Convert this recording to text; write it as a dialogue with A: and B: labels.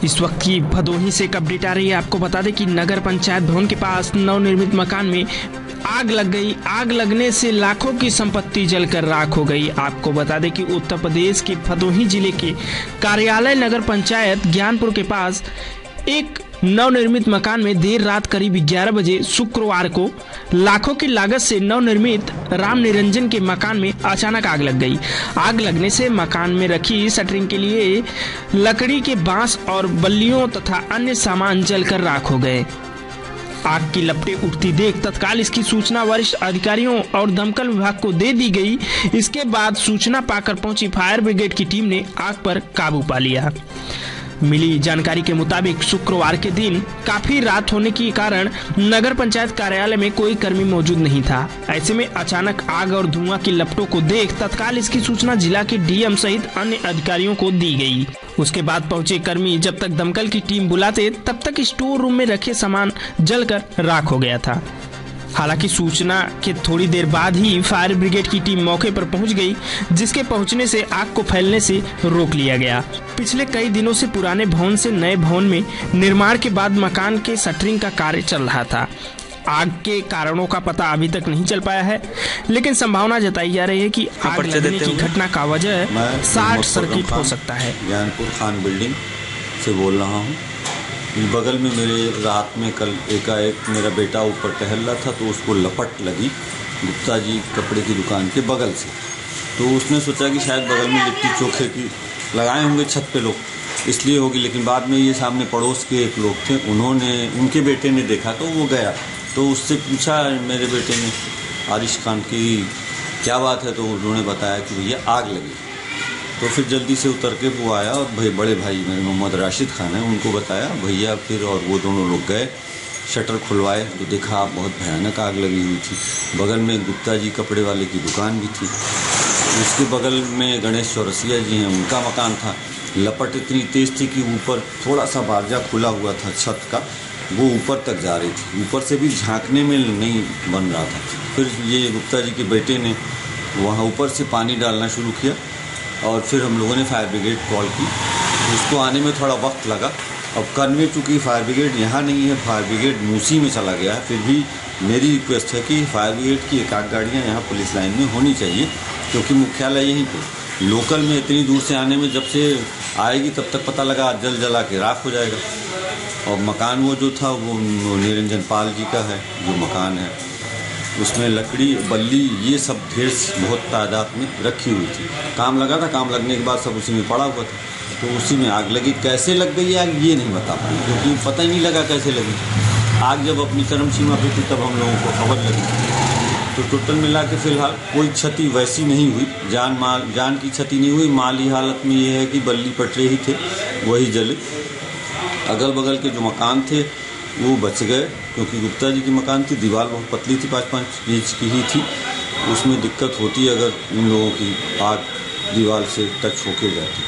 A: इस वक्त की भदोही से एक अपडेट आ रही है। आपको बता दें कि नगर पंचायत भवन के पास नवनिर्मित मकान में आग लग गई। आग लगने से लाखों की संपत्ति जलकर राख हो गई। आपको बता दें कि उत्तर प्रदेश के भदोही जिले के कार्यालय नगर पंचायत ज्ञानपुर के पास एक नवनिर्मित मकान में देर रात करीब 11 बजे शुक्रवार को लाखों की लागत से नवनिर्मित राम निरंजन के मकान में अचानक आग लग गई। आग लगने से मकान में रखी शटरिंग के लिए लकड़ी के बांस और बल्लियों तथा अन्य सामान जलकर राख हो गए। आग की लपटें उठती देख तत्काल इसकी सूचना वरिष्ठ अधिकारियों और दमकल विभाग को दे दी गई। इसके बाद सूचना पाकर पहुंची फायर ब्रिगेड की टीम ने आग पर काबू पा लिया। मिली जानकारी के मुताबिक शुक्रवार के दिन काफी रात होने के कारण नगर पंचायत कार्यालय में कोई कर्मी मौजूद नहीं था। ऐसे में अचानक आग और धुआं की लपटों को देख तत्काल इसकी सूचना जिला के डीएम सहित अन्य अधिकारियों को दी गई। उसके बाद पहुंचे कर्मी जब तक दमकल की टीम बुलाते तब तक स्टोर रूम में रखे सामान जलकर राख हो गया था। हालांकि सूचना के थोड़ी देर बाद ही फायर ब्रिगेड की टीम मौके पर पहुंच गई, जिसके पहुंचने से आग को फैलने से रोक लिया गया। पिछले कई दिनों से पुराने भवन से नए भवन में निर्माण के बाद मकान के शटरिंग का कार्य चल रहा था। आग के कारणों का पता अभी तक नहीं चल पाया है, लेकिन संभावना जताई जा रही है कि आग लगने की घटना का वजह शॉर्ट सर्किट हो सकता है।
B: ज्ञानपुर खान बिल्डिंग से बोल रहा हूँ। बगल में मेरे रात में कल एकाएक मेरा बेटा ऊपर टहल रहा था तो उसको लपट लगी गुप्ता जी कपड़े की दुकान के बगल से। तो उसने सोचा कि शायद बगल में लिट्टी चोखे की लगाए होंगे छत पे लोग, इसलिए होगी। लेकिन बाद में ये सामने पड़ोस के एक लोग थे, उनके बेटे ने देखा तो वो गया। तो उससे पूछा मेरे बेटे ने आरिश खान की क्या बात है, तो उन्होंने बताया कि भैया आग लगी। तो फिर जल्दी से उतर के वो आया और बड़े भाई मेरे मोहम्मद राशिद खान है, उनको बताया भैया। फिर और वो दोनों लोग गए, शटर खुलवाए तो देखा बहुत भयानक आग लगी हुई थी। बगल में गुप्ता जी कपड़े वाले की दुकान भी थी, उसके बगल में गणेश चौरसिया जी हैं, उनका मकान था। लपट इतनी तेज़ थी कि ऊपर थोड़ा सा बारजा खुला हुआ था छत का, वो ऊपर तक जा रही थी। ऊपर से भी झांकने में नहीं बन रहा था। फिर ये गुप्ता जी के बेटे ने वहाँ ऊपर से पानी डालना शुरू किया और फिर हम लोगों ने फायर ब्रिगेड कॉल की। उसको आने में थोड़ा वक्त लगा। अब करने चूँकि फायर ब्रिगेड यहाँ नहीं है, फायर ब्रिगेड मूसी में चला गया है। फिर भी मेरी रिक्वेस्ट है कि फायर ब्रिगेड की एक आध गाड़ियाँ यहाँ पुलिस लाइन में होनी चाहिए, क्योंकि मुख्यालय यहीं पे। लोकल में इतनी दूर से आने में जब से आएगी तब तक पता लगा जल जला के राख हो जाएगा। और मकान वो जो था वो निरंजन पाल जी का है, जो मकान है उसमें लकड़ी बल्ली ये सब ढेर बहुत तादाद में रखी हुई थी। काम लगा था, काम लगने के बाद सब उसी में पड़ा हुआ था, तो उसी में आग लगी। कैसे लग गई आग ये नहीं बता पाए, क्योंकि पता ही नहीं लगा कैसे लगी। आग जब अपनी चरम सीमा पे थी तब हम लोगों को खबर लगी। तो टोटल मिला के फिलहाल कोई क्षति वैसी नहीं हुई, जान की क्षति नहीं हुई। माली हालत में ये है कि बल्ली पटरे ही थे वही जले। अगल बगल के जो मकान थे वो बच गए, क्योंकि गुप्ता जी की मकान थी, दीवार बहुत पतली थी, 5-5 इंच की ही थी। उसमें दिक्कत होती अगर इन लोगों की आग दीवार से टच होके जाती।